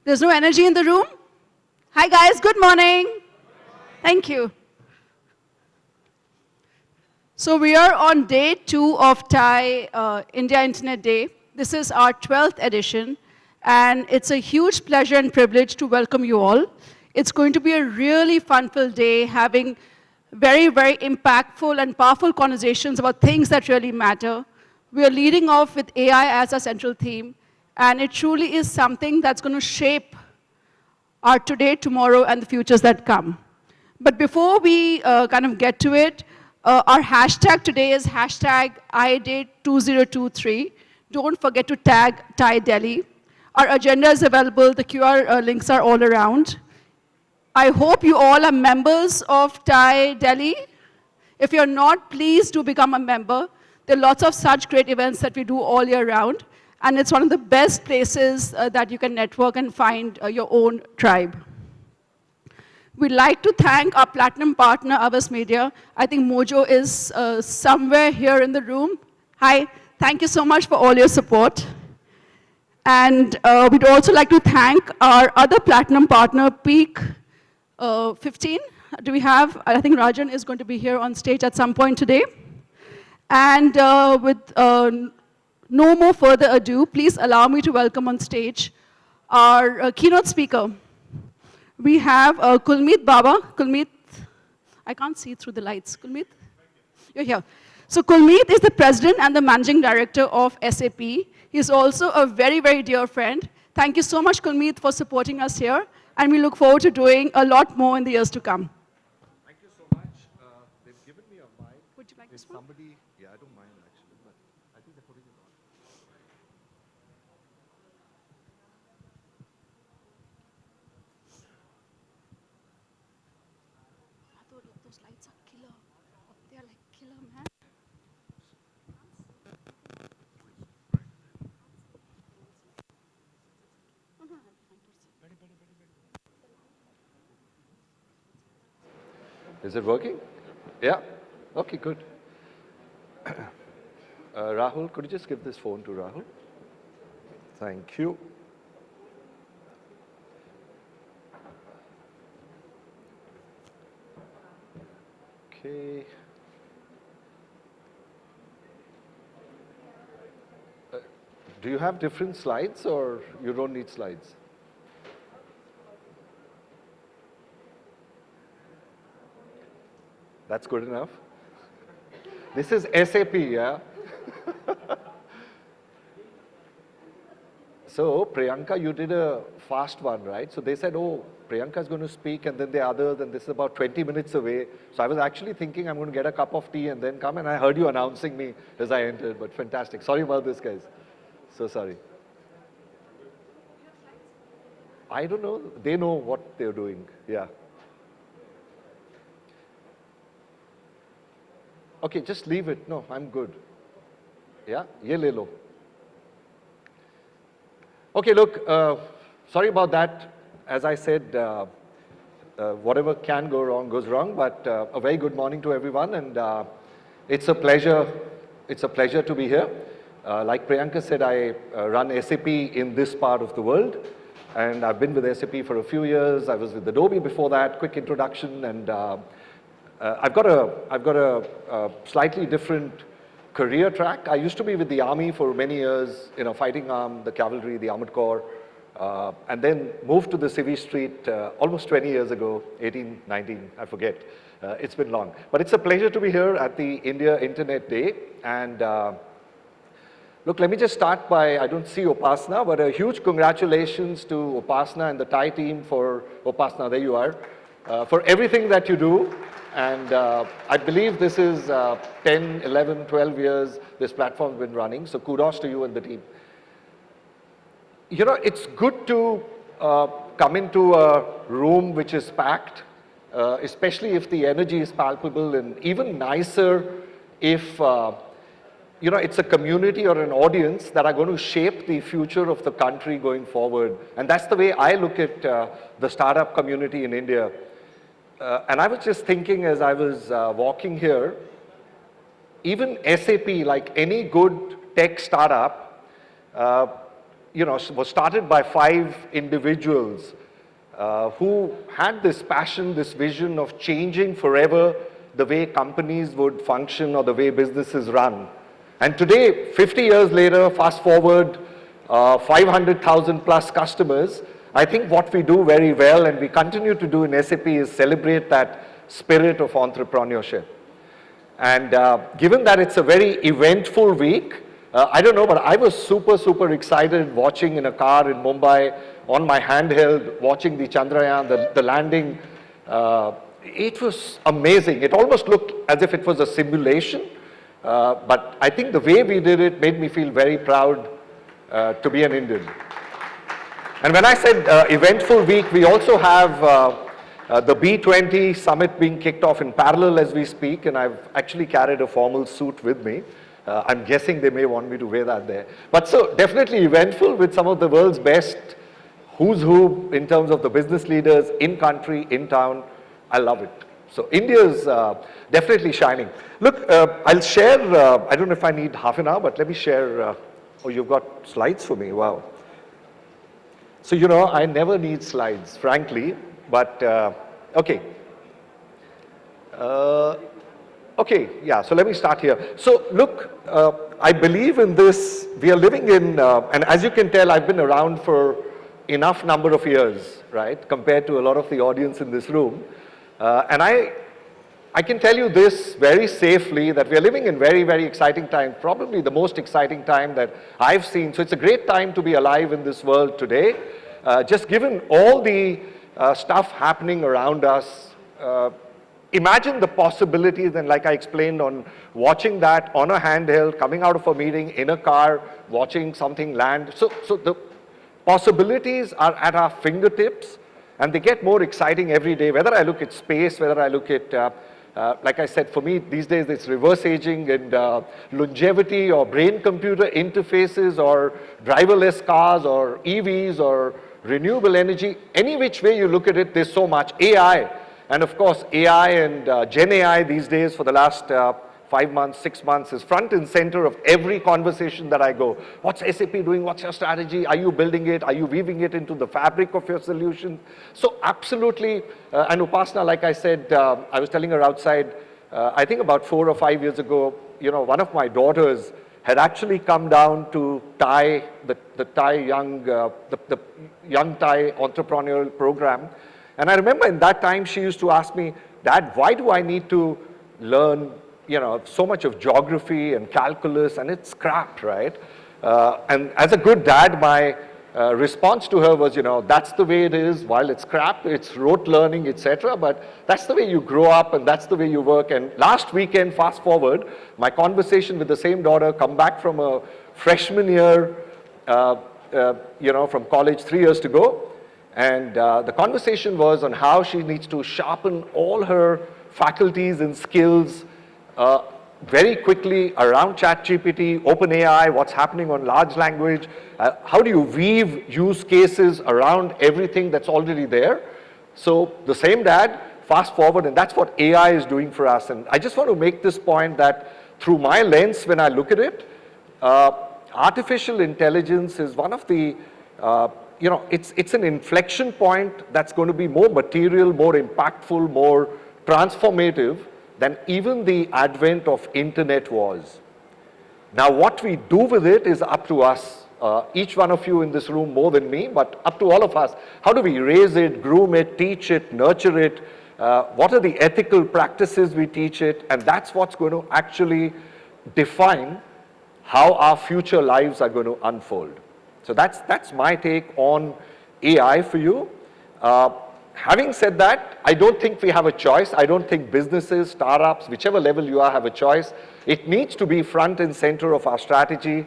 There's no energy in the room? Hi guys, good morning. Thank you. So we are on day 2 of TIE India Internet Day. This is our 12th edition, and it's a huge pleasure and privilege to welcome you all. It's going to be a really fun-filled day, having very, very impactful and powerful conversations about things that really matter. We are leading off with AI as our central theme, and it truly is something that's going to shape our today, tomorrow, and the futures that come. But before we kind of get to it, our hashtag today is hashtag IDate2023. Don't forget to tag TIE Delhi. Our agenda is available. The QR links are all around. I hope you all are members of TIE Delhi. If you're not, please do become a member. There are lots of such great events that we do all year round. And it's one of the best places that you can network and find your own tribe. We'd like to thank our platinum partner, Avas Media. I think Mojo is somewhere here in the room. Hi, thank you so much for all your support. And we'd also like to thank our other platinum partner, Peak 15. Do we have? I think Rajan is going to be here on stage at some point today. And with no more further ado, please allow me to welcome on stage our keynote speaker. We have Kulmeet Bawa. Kulmeet, I can't see through the lights. Kulmeet, you're here. So Kulmeet is the president and the managing director of SAP. He's also a very, very dear friend. Thank you so much, Kulmeet, for supporting us here. And we look forward to doing a lot more in the years to come. Thank you so much. They've given me a mic. Would you like this one? Somebody, yeah, I don't mind actually, but I think they're putting it on. Those lights are killer. They are like killer, man. Is it working? Yeah? Okay, good. Rahul, could you just give this phone to Rahul? Thank you. Okay. Do you have different slides or you don't need slides? That's good enough. This is SAP, yeah? So, Priyanka, you did a fast one, right? So they said, oh, Priyanka is going to speak and then the others, and this is about 20 minutes away. So I was actually thinking I'm going to get a cup of tea and then come, and I heard you announcing me as I entered, but fantastic. Sorry about this, guys. So sorry. I don't know. They know what they're doing, yeah. Okay, just leave it. No, I'm good. Yeah, ye le lo. Okay, look, sorry about that. As I said, whatever can go wrong goes wrong, but a very good morning to everyone, and it's a pleasure to be here. Like Priyanka said, I run SAP in this part of the world, and I've been with SAP for a few years. I was with Adobe before that. Quick introduction, and I've got a slightly different career track. I used to be with the army for many years, you know, fighting arm, the cavalry, the armored corps, and then moved to the Civi Street almost 20 years ago, 18, 19, I forget. It's been long. But it's a pleasure to be here at the India Internet Day. And look, let me just start by, I don't see Upasna, but a huge congratulations to Upasna and the TIE team for, Upasna, there you are, for everything that you do. And I believe this is 10, 11, 12 years this platform's been running, so kudos to you and the team. You know, it's good to come into a room which is packed, especially if the energy is palpable, and even nicer if, you know, it's a community or an audience that are going to shape the future of the country going forward. And that's the way I look at the startup community in India. And I was just thinking as I was walking here, even SAP, like any good tech startup, was started by 5 individuals who had this passion, this vision of changing forever the way companies would function or the way businesses run. And today, 50 years later, fast forward, 500,000 plus customers, I think what we do very well and we continue to do in SAP is celebrate that spirit of entrepreneurship. And given that it's a very eventful week, I don't know, but I was super excited watching in a car in Mumbai on my handheld, watching the Chandrayaan, the landing. It was amazing. It almost looked as if it was a simulation. But I think the way we did it made me feel very proud to be an Indian. And when I said eventful week, we also have the B20 summit being kicked off in parallel as we speak, and I've actually carried a formal suit with me. I'm guessing they may want me to wear that there. But so definitely eventful with some of the world's best who's who in terms of the business leaders in country, in town. I love it. So India's definitely shining. Look, I'll share, I don't know if I need half an hour, but let me share. Oh, you've got slides for me, wow. So, I never need slides, frankly, but okay. Okay, yeah, so let me start here. So look, I believe in this, we are living in, and as you can tell, I've been around for enough number of years, right, compared to a lot of the audience in this room. And I can tell you this very safely, that we are living in very exciting time, probably the most exciting time that I've seen. So it's a great time to be alive in this world today. Just given all the stuff happening around us, imagine the possibilities, and like I explained on watching that on a handheld, coming out of a meeting in a car, watching something land. So the possibilities are at our fingertips, and they get more exciting every day, whether I look at space, whether I look at, like I said, for me these days it's reverse aging and longevity or brain-computer interfaces or driverless cars or EVs or renewable energy. Any which way you look at it, there's so much. AI. And of course, AI and Gen AI these days for the last 5 months, 6 months is front and center of every conversation that I go. What's SAP doing? What's your strategy? Are you building it? Are you weaving it into the fabric of your solution? So absolutely, and Upasana, like I said, I was telling her outside, I think about 4 or 5 years ago, one of my daughters had actually come down to Thai, the Thai young, the young Thai entrepreneurial program. And I remember in that time she used to ask me, Dad, why do I need to learn, so much of geography and calculus, and it's crap, right? And as a good dad, my response to her was, that's the way it is. While it's crap, it's rote learning, etc. But that's the way you grow up, and that's the way you work. And last weekend, fast forward, my conversation with the same daughter, come back from a freshman year, from college 3 years to go. And the conversation was on how she needs to sharpen all her faculties and skills very quickly around ChatGPT, OpenAI, what's happening on large language. How do you weave use cases around everything that's already there? So the same dad, fast forward, and that's what AI is doing for us. And I just want to make this point that through my lens, when I look at it, artificial intelligence is one of the it's an inflection point that's going to be more material, more impactful, more transformative than even the advent of internet was. Now what we do with it is up to us, each one of you in this room more than me, but up to all of us. How do we raise it, groom it, teach it, nurture it? What are the ethical practices we teach it? And that's what's going to actually define how our future lives are going to unfold. So that's my take on AI for you. Having said that, I don't think we have a choice. I don't think businesses, startups, whichever level you are, have a choice. It needs to be front and center of our strategy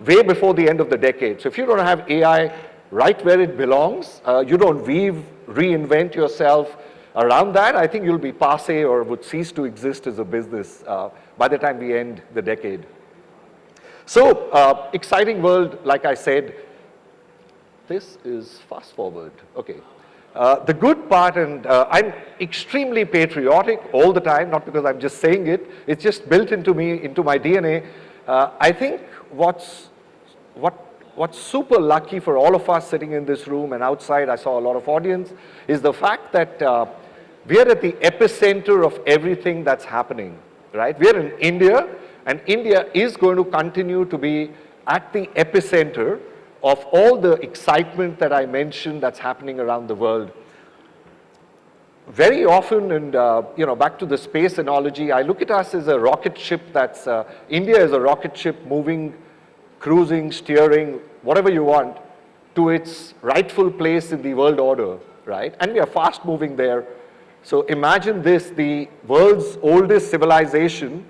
way before the end of the decade. So if you don't have AI right where it belongs, you don't reinvent yourself around that, I think you'll be passé or would cease to exist as a business by the time we end the decade. So exciting world, like I said. This is fast forward, okay. The good part, and I'm extremely patriotic all the time, not because I'm just saying it, it's just built into me, into my DNA. I think what what's super lucky for all of us sitting in this room and outside, I saw a lot of audience, is the fact that we are at the epicenter of everything that's happening, right? We are in India, and India is going to continue to be at the epicenter of all the excitement that I mentioned that's happening around the world. Very often, and back to the space analogy, I look at us as a rocket ship that's, India is a rocket ship moving, cruising, steering, whatever you want, to its rightful place in the world order, right? And we are fast moving there. So imagine this, the world's oldest civilization,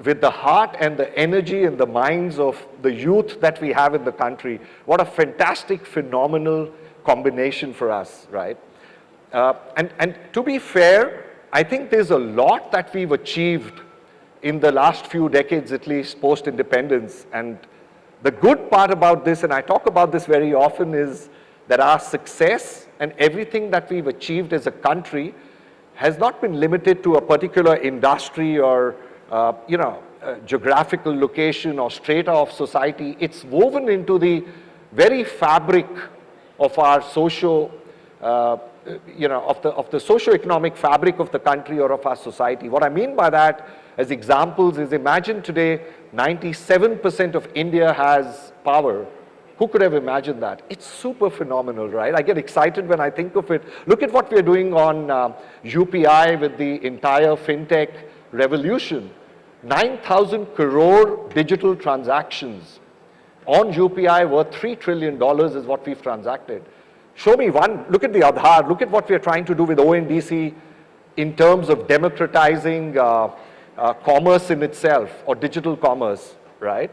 with the heart and the energy and the minds of the youth that we have in the country. What a fantastic, phenomenal combination for us, right? And to be fair, I think there's a lot that we've achieved in the last few decades, at least post-independence. And the good part about this, and I talk about this very often, is that our success and everything that we've achieved as a country has not been limited to a particular industry or geographical location or strata of society. It's woven into the very fabric of our of the socio-economic fabric of the country or of our society. What I mean by that as examples is, imagine today 97% of India has power. Who could have imagined that? It's super phenomenal, right? I get excited when I think of it. Look at what we're doing on UPI with the entire fintech revolution. 9,000 crore digital transactions on UPI worth $3 trillion is what we've transacted. Show me one, look at the Aadhaar, look at what we're trying to do with ONDC in terms of democratizing commerce in itself, or digital commerce, right?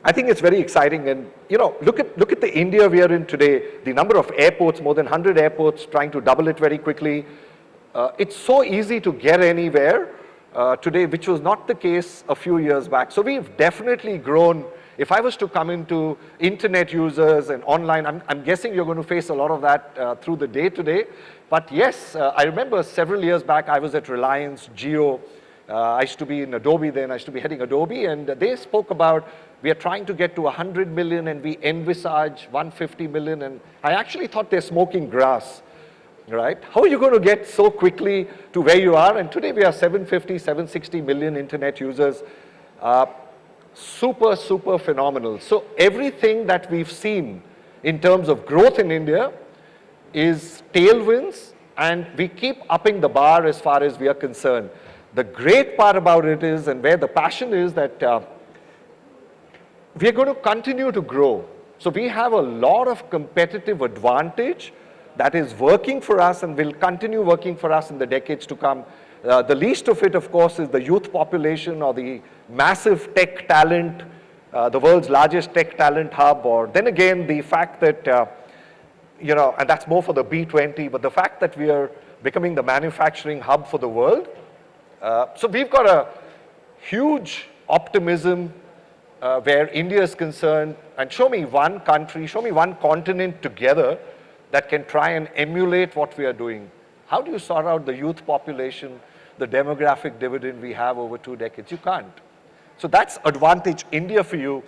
I think it's very exciting, and look at the India we are in today, the number of airports, more than 100 airports, trying to double it very quickly. It's so easy to get anywhere today, which was not the case a few years back. So we've definitely grown. If I was to come into internet users and online, I'm guessing you're going to face a lot of that through the day today. But yes, I remember several years back, I was at Reliance Jio. I used to be in Adobe then, I used to be heading Adobe, and they spoke about, we are trying to get to 100 million and we envisage 150 million, and I actually thought they're smoking grass, right? How are you going to get so quickly to where you are? And today we are 750, 760 million internet users. Super, super phenomenal. So everything that we've seen in terms of growth in India is tailwinds, and we keep upping the bar as far as we are concerned. The great part about it is, and where the passion is, that we are going to continue to grow. So we have a lot of competitive advantage that is working for us and will continue working for us in the decades to come. The least of it, of course, is the youth population or the massive tech talent, the world's largest tech talent hub, or then again, the fact that, and that's more for the B20, but the fact that we are becoming the manufacturing hub for the world. So we've got a huge optimism where India is concerned, and show me one country, show me one continent together that can try and emulate what we are doing. How do you sort out the youth population, the demographic dividend we have over 2 decades? You can't. So that's advantage India for you.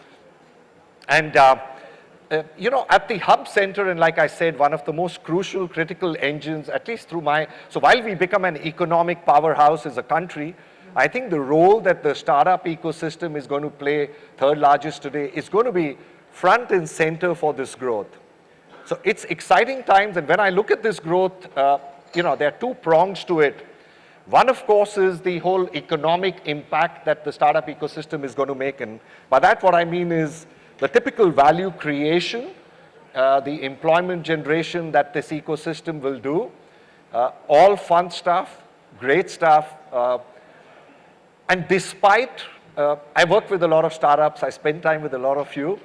And at the hub center, and like I said, one of the most crucial, critical engines, at least through so while we become an economic powerhouse as a country, I think the role that the startup ecosystem is going to play, third largest today, is going to be front and center for this growth. So it's exciting times, and when I look at this growth, there are 2 prongs to it. One, of course, is the whole economic impact that the startup ecosystem is going to make, and by that what I mean is the typical value creation, the employment generation that this ecosystem will do, all fun stuff, great stuff, and despite, I work with a lot of startups, I spend time with a lot of you,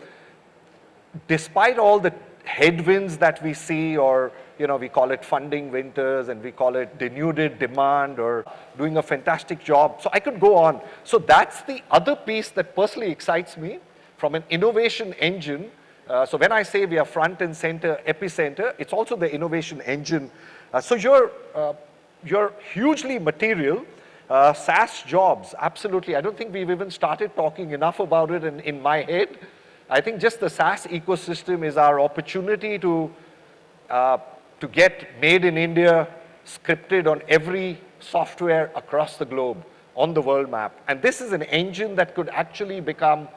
despite all the headwinds that we see, or we call it funding winters, and we call it denuded demand, or doing a fantastic job. So I could go on. So that's the other piece that personally excites me from an innovation engine. So when I say we are front and center, epicenter, it's also the innovation engine. So you're hugely material, SaaS jobs, absolutely. I don't think we've even started talking enough about it in my head. I think just the SaaS ecosystem is our opportunity to get made in India scripted on every software across the globe on the world map. And this is an engine that could actually become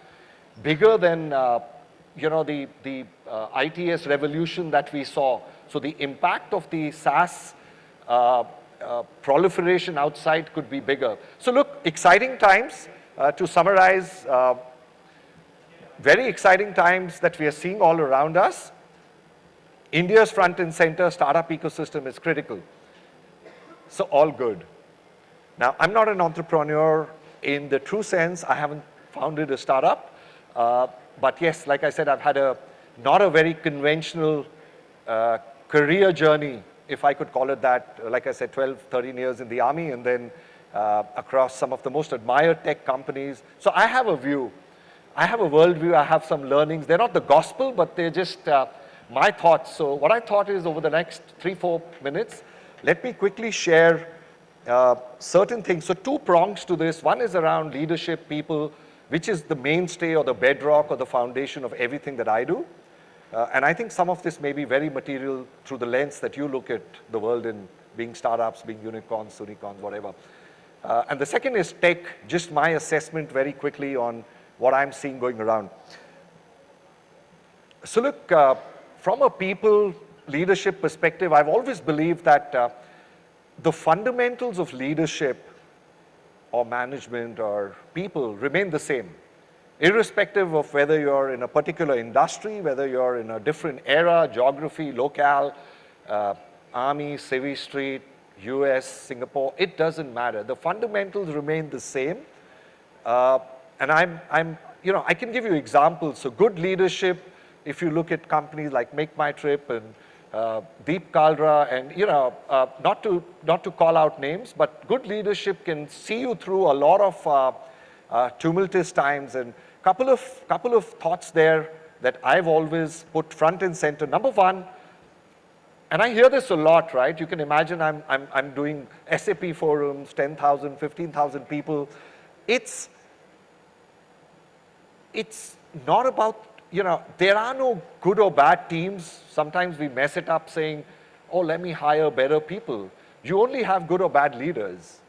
bigger than the ITS revolution that we saw. So the impact of the SaaS proliferation outside could be bigger. So look, exciting times. To summarize, very exciting times that we are seeing all around us. India's front and center startup ecosystem is critical. So all good. Now, I'm not an entrepreneur in the true sense. I haven't founded a startup. But yes, like I said, I've had not a very conventional career journey, if I could call it that. Like I said, 12, 13 years in the army, and then across some of the most admired tech companies. So I have a view. I have a worldview. I have some learnings. They're not the gospel, but they're just my thoughts. So what I thought is, over the next 3-4 minutes, let me quickly share certain things. So 2 prongs to this. One is around leadership, people, which is the mainstay or the bedrock or the foundation of everything that I do. And I think some of this may be very material through the lens that you look at the world in, being startups, being unicorns, unicorns, whatever. And the second is tech, just my assessment very quickly on what I'm seeing going around. So look, from a people leadership perspective, I've always believed that the fundamentals of leadership or management or people remain the same, irrespective of whether you're in a particular industry, whether you're in a different era, geography, locale, army, civil street, US, Singapore, it doesn't matter. The fundamentals remain the same. And I can give you examples. So good leadership, if you look at companies like Make My Trip and Deep Kaldra, and not to call out names, but good leadership can see you through a lot of tumultuous times. And couple of thoughts there that I've always put front and center. Number one, and I hear this a lot, right? You can imagine I'm doing SAP forums, 10,000, 15,000 people. It's not about, there are no good or bad teams. Sometimes we mess it up saying, oh, let me hire better people. You only have good or bad leaders,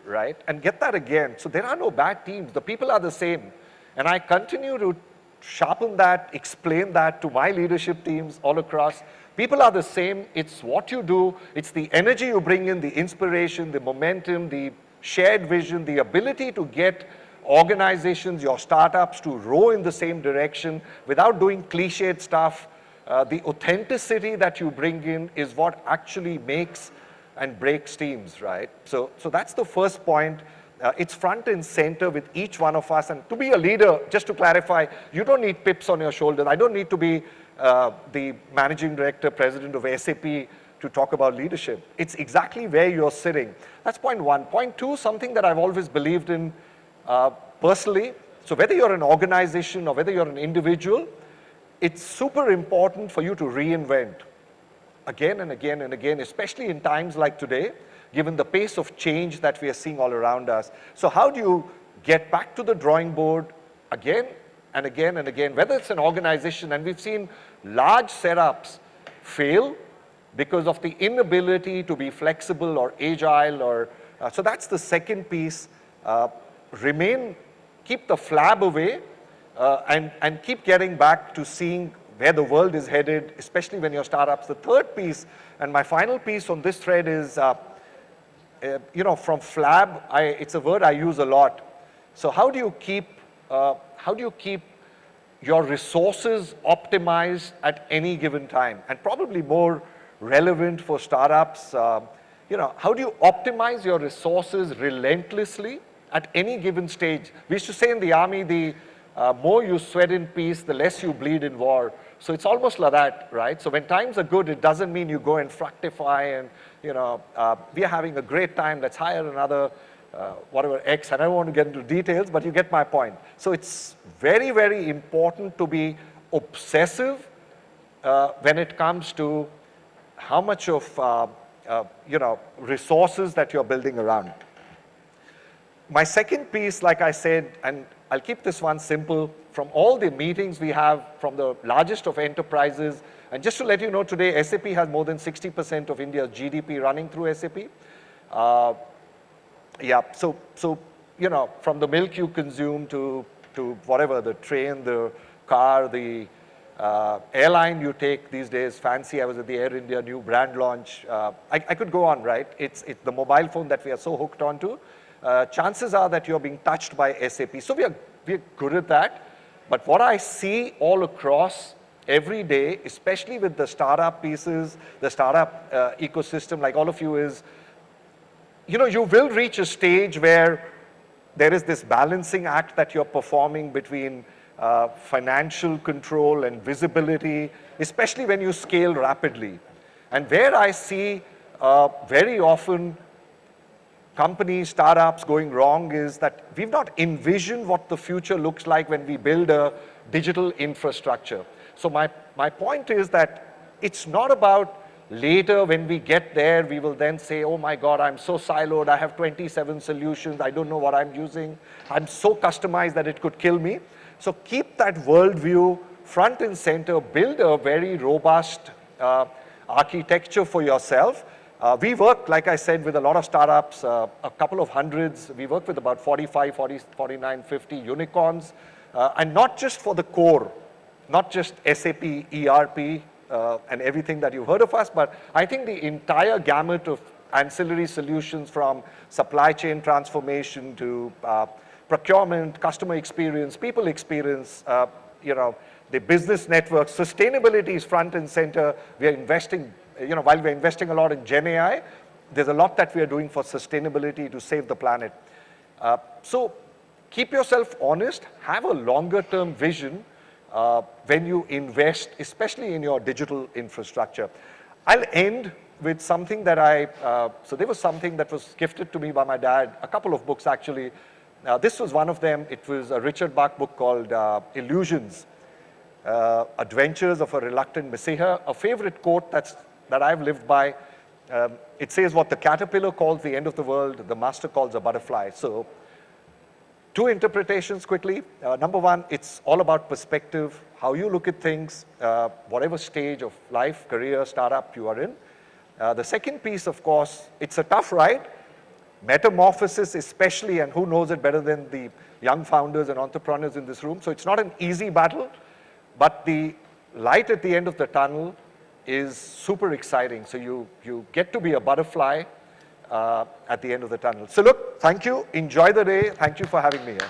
right? And get that again. So there are no bad teams. The people are the same. And I continue to sharpen that, explain that to my leadership teams all across. People are the same. It's what you do. It's the energy you bring in, the inspiration, the momentum, the shared vision, the ability to get organizations, your startups, to row in the same direction without doing cliched stuff. The authenticity that you bring in is what actually makes and breaks teams, right? So that's the first point. It's front and center with each one of us. And to be a leader, just to clarify, you don't need pips on your shoulders. I don't need to be the managing director, president of SAP to talk about leadership. It's exactly where you're sitting. That's point one. Point two, something that I've always believed in personally. So whether you're an organization or whether you're an individual, it's super important for you to reinvent again and again and again, especially in times like today, given the pace of change that we are seeing all around us. So how do you get back to the drawing board again and again and again, whether it's an organization, and we've seen large setups fail because of the inability to be flexible or agile, or so that's the second piece. Keep the flab away, and keep getting back to seeing where the world is headed, especially when you're startups. The third piece, and my final piece on this thread is, from flab, it's a word I use a lot. So how do you keep your resources optimized at any given time? And probably more relevant for startups, how do you optimize your resources relentlessly at any given stage? We used to say in the army, the more you sweat in peace, the less you bleed in war. So it's almost like that, right? So when times are good, it doesn't mean you go and fructify and, we are having a great time, let's hire another, whatever, X. And I don't want to get into details, but you get my point. So it's very, very important to be obsessive when it comes to how much of, resources that you're building around. My second piece, like I said, and I'll keep this one simple, from all the meetings we have from the largest of enterprises, and just to let you know today, SAP has more than 60% of India's GDP running through SAP. Yeah, so you know, from the milk you consume to whatever, the train, the car, the airline you take these days, fancy. I was at the Air India new brand launch. I could go on, right? It's the mobile phone that we are so hooked onto. Chances are that you're being touched by SAP. So we're good at that. But what I see all across every day, especially with the startup pieces, the startup ecosystem, like all of you, is, you know, you will reach a stage where there is this balancing act that you're performing between financial control and visibility, especially when you scale rapidly. And where I see very often companies, startups going wrong is that we've not envisioned what the future looks like when we build a digital infrastructure. So my point is that it's not about later when we get there, we will then say, oh my God, I'm so siloed, I have 27 solutions, I don't know what I'm using, I'm so customized that it could kill me. So keep that worldview front and center, build a very robust architecture for yourself. We work, like I said, with a lot of startups, a couple of hundreds. We work with about 45, 40, 49, 50 unicorns, and not just for the core, not just SAP, ERP, and everything that you've heard of us, but I think the entire gamut of ancillary solutions from supply chain transformation to procurement, customer experience, people experience, you know, the business network, sustainability is front and center. We are investing, you know, while we're investing a lot in Gen AI, there's a lot that we are doing for sustainability to save the planet. So keep yourself honest, have a longer term vision when you invest, especially in your digital infrastructure. I'll end with something that so there was something that was gifted to me by my dad, a couple of books actually. This was one of them. It was a Richard Bach book called Illusions, Adventures of a Reluctant Messiah. A favorite quote that I've lived by. It says, what the caterpillar calls the end of the world, the master calls a butterfly. So two interpretations quickly. Number one, it's all about perspective, how you look at things, whatever stage of life, career, startup you are in. The second piece, of course, it's a tough ride. Metamorphosis especially, and who knows it better than the young founders and entrepreneurs in this room. So it's not an easy battle, but the light at the end of the tunnel is super exciting. So you get to be a butterfly at the end of the tunnel. So look, thank you. Enjoy the day. Thank you for having me here.